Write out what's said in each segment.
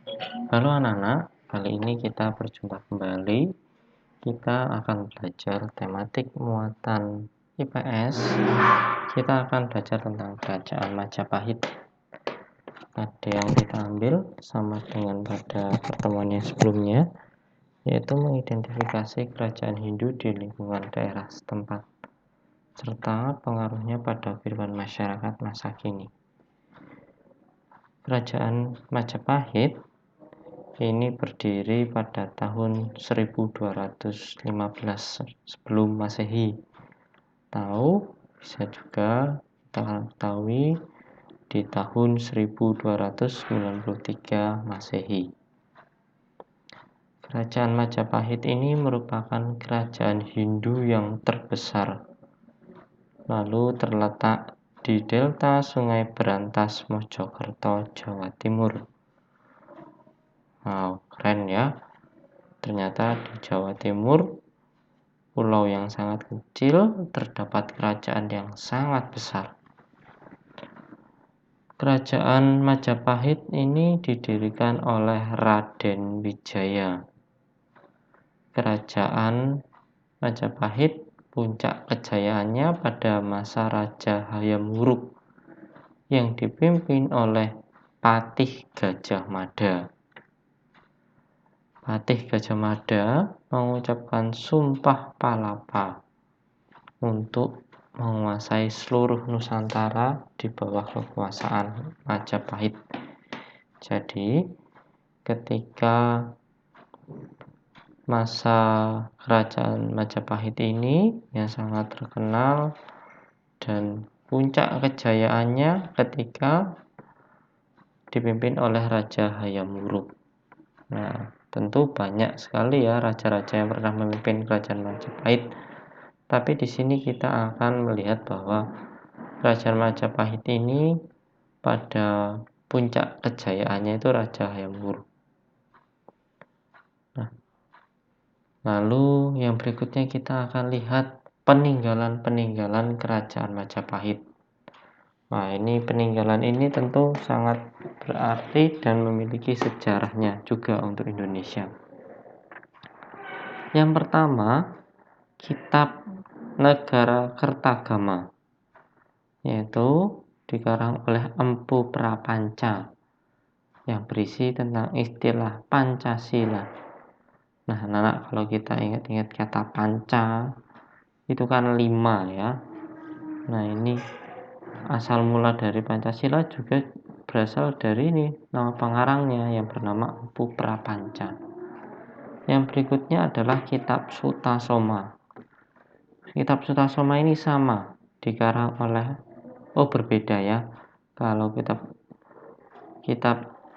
Halo anak-anak, kali ini kita berjumpa kembali. Kita akan belajar tematik muatan IPS. Kita akan belajar tentang kerajaan Majapahit. Ada yang kita ambil sama dengan pada pertemuan yang sebelumnya, yaitu mengidentifikasi kerajaan Hindu di lingkungan daerah setempat, serta pengaruhnya pada kehidupan masyarakat masa kini. Kerajaan Majapahit ini berdiri pada tahun 1215 sebelum Masehi. Bisa juga kita ketahui di tahun 1293 Masehi. Kerajaan Majapahit ini merupakan kerajaan Hindu yang terbesar, lalu terletak di delta Sungai Berantas, Mojokerto, Jawa Timur. Wow, keren ya. Ternyata di Jawa Timur, pulau yang sangat kecil, terdapat kerajaan yang sangat besar. Kerajaan Majapahit ini didirikan oleh Raden Wijaya. Kerajaan Majapahit puncak kejayaannya pada masa Raja Hayam Wuruk yang dipimpin oleh Patih Gajah Mada. Patih Gajah Mada mengucapkan sumpah palapa untuk menguasai seluruh Nusantara di bawah kekuasaan Majapahit. Jadi, ketika masa kerajaan Majapahit ini yang sangat terkenal dan puncak kejayaannya ketika dipimpin oleh Raja Hayam Wuruk. Nah, tentu banyak sekali ya raja-raja yang pernah memimpin kerajaan Majapahit. Tapi di sini kita akan melihat bahwa kerajaan Majapahit ini pada puncak kejayaannya itu Raja Hayam Wuruk. Nah, lalu yang berikutnya kita akan lihat peninggalan-peninggalan kerajaan Majapahit. Nah, ini peninggalan ini tentu sangat berarti dan memiliki sejarahnya juga untuk Indonesia. Yang pertama, Kitab Negara Kertagama, yaitu dikarang oleh Empu Prapanca yang berisi tentang istilah Pancasila. Nah, anak-anak, kalau kita ingat-ingat kata panca itu kan 5 ya. Nah, ini asal mula dari Pancasila juga berasal dari ini nama pengarangnya yang bernama Empu Prapanca. Yang berikutnya adalah Kitab Sutasoma. Kitab Sutasoma ini sama dikarang oleh berbeda ya. Kalau kitab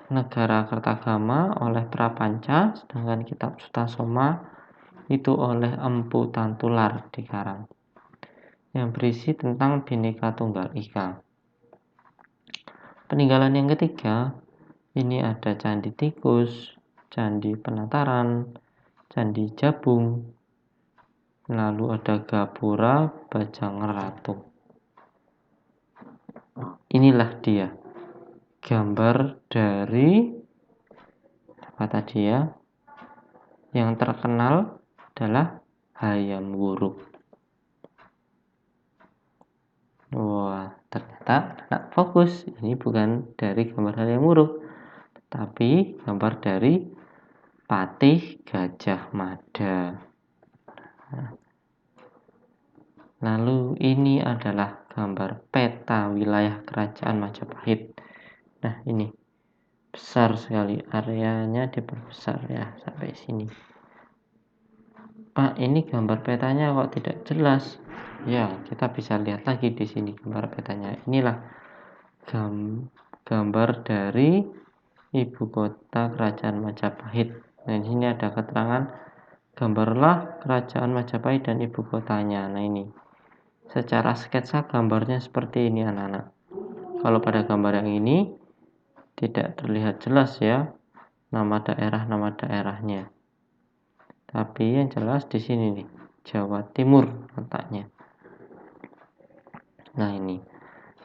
Negara Kertagama oleh Prapanca, sedangkan Kitab Sutasoma itu oleh Empu Tantular dikarang, yang berisi tentang Bhinneka Tunggal Ika. Peninggalan yang ketiga, ini ada Candi Tikus, Candi Penataran, Candi Jabung, lalu ada Gapura Bajangratu. Inilah dia gambar dari apa tadi ya? Yang terkenal adalah Hayam Wuruk. Wah, ternyata anak fokus. Ini bukan dari gambar Hayam Wuruk, tapi gambar dari Patih Gajah Mada. Lalu ini adalah gambar peta wilayah kerajaan Majapahit. Nah, ini besar sekali, areanya diperbesar ya sampai sini. Pak, ini gambar petanya kok tidak jelas? Ya, kita bisa lihat lagi di sini gambar petanya. Inilah gambar dari ibu kota kerajaan Majapahit. Nah, di sini ada keterangan gambarlah kerajaan Majapahit dan ibu kotanya. Nah, ini secara sketsa gambarnya seperti ini anak-anak. Kalau pada gambar yang ini tidak terlihat jelas ya nama daerahnya. Tapi yang jelas di sini nih, Jawa Timur letaknya. Nah, ini.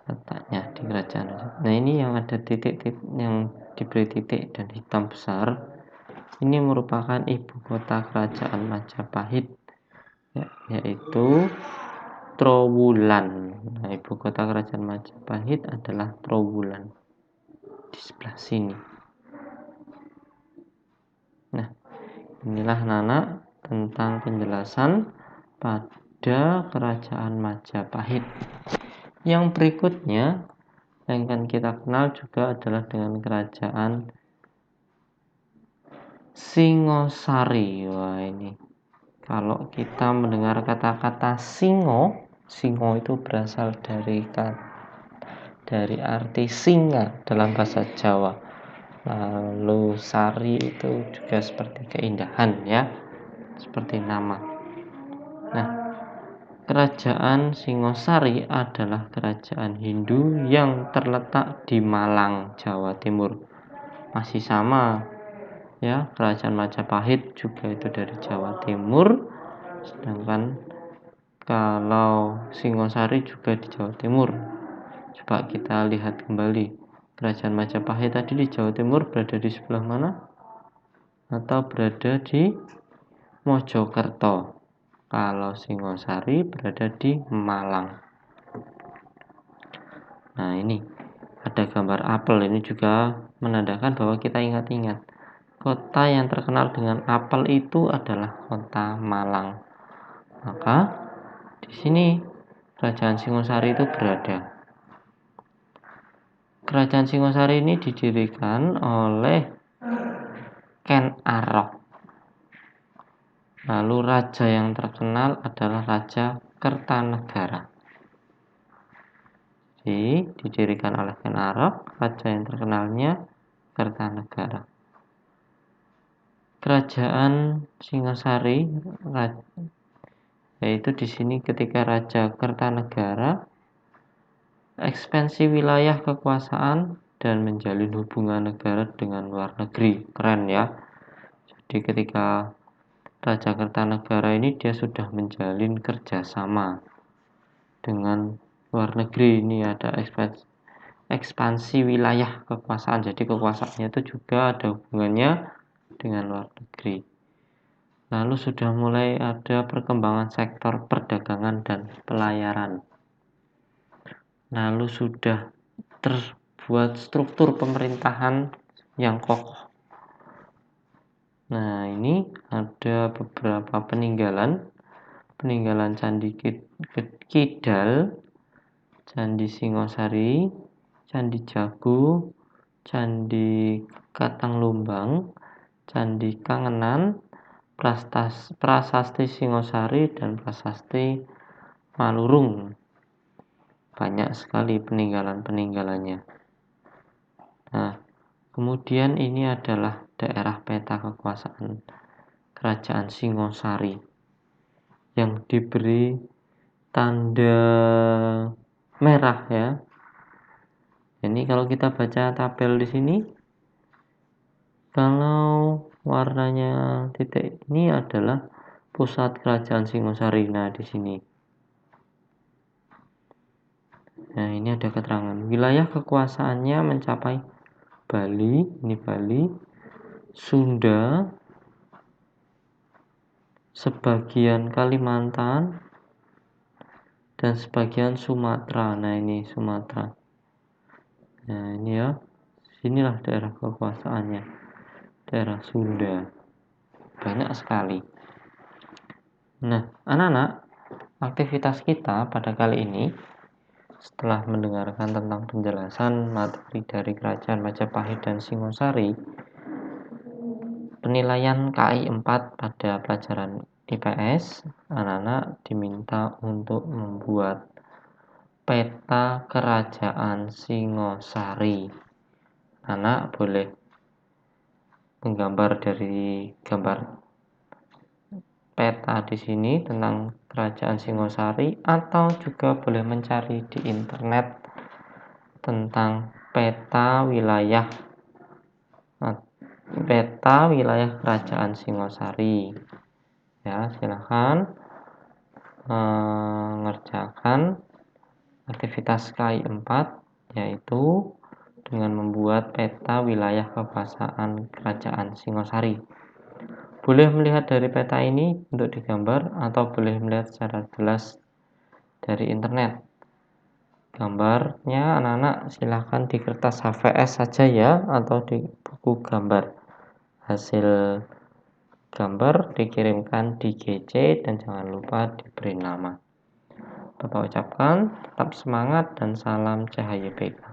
letaknya di kerajaan. Nah, ini yang ada titik-titik, yang diberi titik dan hitam besar, ini merupakan ibu kota kerajaan Majapahit, yaitu Trowulan. Nah, ibu kota kerajaan Majapahit adalah Trowulan di sebelah sini. Nah, inilah anak-anak tentang penjelasan pada kerajaan Majapahit. Yang berikutnya yang akan kita kenal juga adalah dengan kerajaan Singosari. Wah, ini kalau kita mendengar kata-kata singo itu berasal dari arti singa dalam bahasa Jawa. Lalu sari itu juga seperti keindahan, ya, seperti nama. Nah, kerajaan Singosari adalah kerajaan Hindu yang terletak di Malang, Jawa Timur. Masih sama, ya, kerajaan Majapahit juga itu dari Jawa Timur, sedangkan kalau Singosari juga di Jawa Timur. Coba kita lihat kembali, kerajaan Majapahit tadi di Jawa Timur berada di sebelah mana? Atau berada di Mojokerto. Kalau Singosari berada di Malang. Nah, ini ada gambar apel, ini juga menandakan bahwa kita ingat-ingat kota yang terkenal dengan apel itu adalah kota Malang. Maka di sini kerajaan Singosari itu berada. Kerajaan Singosari ini didirikan oleh Ken Arok. Lalu raja yang terkenal adalah Raja Kertanegara. Jadi didirikan oleh Ken Arok, raja yang terkenalnya Kertanegara. Kerajaan Singosari, yaitu di sini ketika Raja Kertanegara ekspansi wilayah kekuasaan dan menjalin hubungan negara dengan luar negeri. Keren, ya. Jadi ketika Raja Kertanegara ini dia sudah menjalin kerjasama dengan luar negeri. Ini ada ekspansi wilayah kekuasaan. Jadi kekuasaannya itu juga ada hubungannya dengan luar negeri. Lalu sudah mulai ada perkembangan sektor perdagangan dan pelayaran. Lalu sudah terbuat struktur pemerintahan yang kokoh. Nah, ini ada beberapa peninggalan Candi Kidal, Candi Singosari, Candi Jago, Candi Katanglumbang, Candi Kangenan, Prasasti Singosari, dan Prasasti Malurung. Banyak sekali peninggalannya. Nah, kemudian ini adalah daerah peta kekuasaan kerajaan Singosari yang diberi tanda merah, ya. Ini kalau kita baca tabel di sini, kalau warnanya titik ini adalah pusat kerajaan Singosari. Nah, di sini. Nah, ini ada keterangan wilayah kekuasaannya mencapai Bali, ini Bali, Sunda, sebagian Kalimantan, dan sebagian Sumatera. Nah, ini Sumatera. Nah, ini, ya, sinilah daerah kekuasaannya, daerah Sunda. Banyak sekali. Nah, anak-anak, aktivitas kita pada kali ini, setelah mendengarkan tentang penjelasan materi dari kerajaan Majapahit dan Singosari, penilaian KI 4 pada pelajaran IPS, anak-anak diminta untuk membuat peta kerajaan Singosari. Anak boleh menggambar dari gambar peta di sini tentang kerajaan Singosari, atau juga boleh mencari di internet tentang peta wilayah kerajaan Singosari. Ya, silahkan mengerjakan aktivitas KAI 4, yaitu dengan membuat peta wilayah kekuasaan Kerajaan Singosari. Boleh melihat dari peta ini untuk digambar atau boleh melihat secara jelas dari internet. Gambarnya anak-anak silahkan di kertas HVS saja ya, atau di buku gambar. Hasil gambar dikirimkan di GC dan jangan lupa diberi nama. Bapak ucapkan tetap semangat dan salam CHYPK.